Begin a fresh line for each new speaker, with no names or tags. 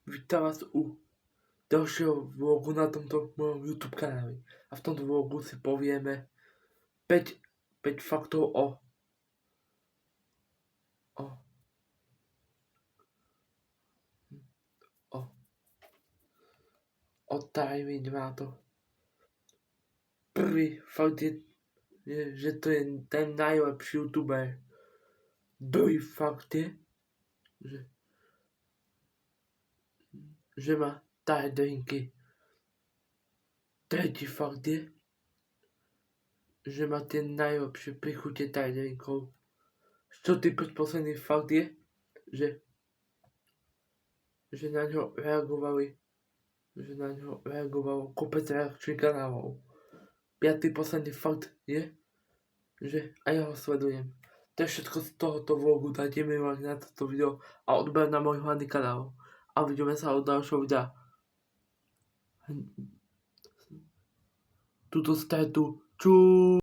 Vítám vás u dalšího vlogu na tomto mojom YouTube kanáli. A v tomto vlogu si povieme 5 faktov o Terminátor. Prvý fakt je, že to je ten najlepší YouTuber. Druhý fakt je, že má tiredrinky. Tretí fakt je, že má tie najlepšie prichutie tiredrinkov. Štvrtý predposledný fakt je, že na ňo reagovalo kopec reakčných kanálov. Piatý posledný fakt je, že aj ja ho sledujem. To je všetko z tohoto vlogu, dajte mi like na toto video a odber na môj hlavný kanál. A vidíme sa od ďalšieho videa. Túto stretu. Čau.